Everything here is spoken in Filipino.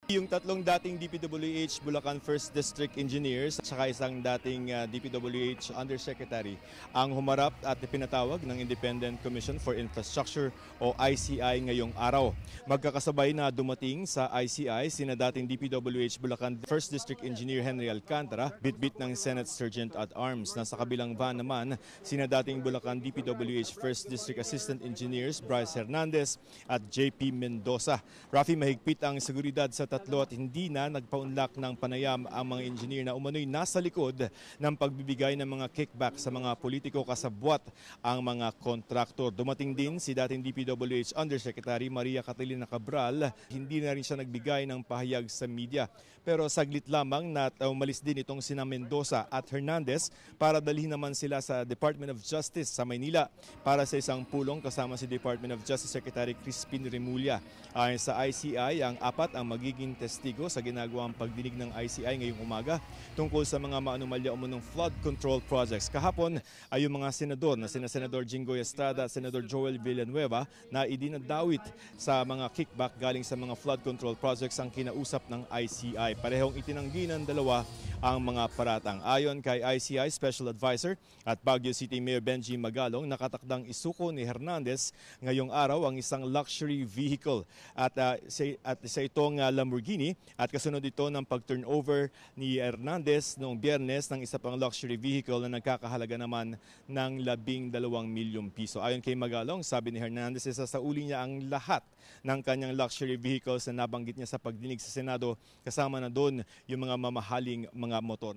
Yung tatlong dating DPWH Bulacan 1st District Engineers at saka isang dating DPWH Undersecretary ang humarap at pinatawag ng Independent Commission for Infrastructure o ICI ngayong araw. Magkakasabay na dumating sa ICI sina dating DPWH Bulacan 1st District Engineer Henry Alcantara, bitbit ng Senate Sergeant at Arms. Nasa kabilang van naman sina dating Bulacan DPWH 1st District Assistant Engineers Bryce Hernandez at JP Mendoza. Rafi, mahigpit ang seguridad sa tatlo at hindi na nagpaunlak ng panayam ang mga engineer na umano'y nasa likod ng pagbibigay ng mga kickback sa mga politiko kasabwat ang mga kontraktor. Dumating din si dating DPWH Undersecretary Maria Catalina Cabral. Hindi na rin siya nagbigay ng pahayag sa media. Pero saglit lamang na umalis din itong sina Mendoza at Hernandez para dalhin naman sila sa Department of Justice sa Maynila para sa isang pulong kasama si Department of Justice Secretary Crispin Remulla. Ayon sa ICI, ang apat ang magiging testigo sa ginagawang pagdinig ng ICI ngayong umaga tungkol sa mga maanumalya umunong flood control projects. Kahapon ay yung mga senador na sina Senador Jinggoy Estrada at Senador Joel Villanueva na idinadawit sa mga kickback galing sa mga flood control projects ang kinausap ng ICI. Parehong itinanggi ng dalawa ang mga paratang. Ayon kay ICI Special Advisor at Baguio City Mayor Benji Magalong, nakatakdang isuko ni Hernandez ngayong araw ang isang luxury vehicle at sa itong Lamborghini at kasunod ito ng pag-turnover ni Hernandez noong Biyernes ng isa pang luxury vehicle na nagkakahalaga naman ng 12 milyong piso. Ayon kay Magalong, sabi ni Hernandez, isasauli niya ang lahat ng kanyang luxury vehicles na nabanggit niya sa pagdinig sa Senado, kasama na doon yung mga mamahaling mga motor.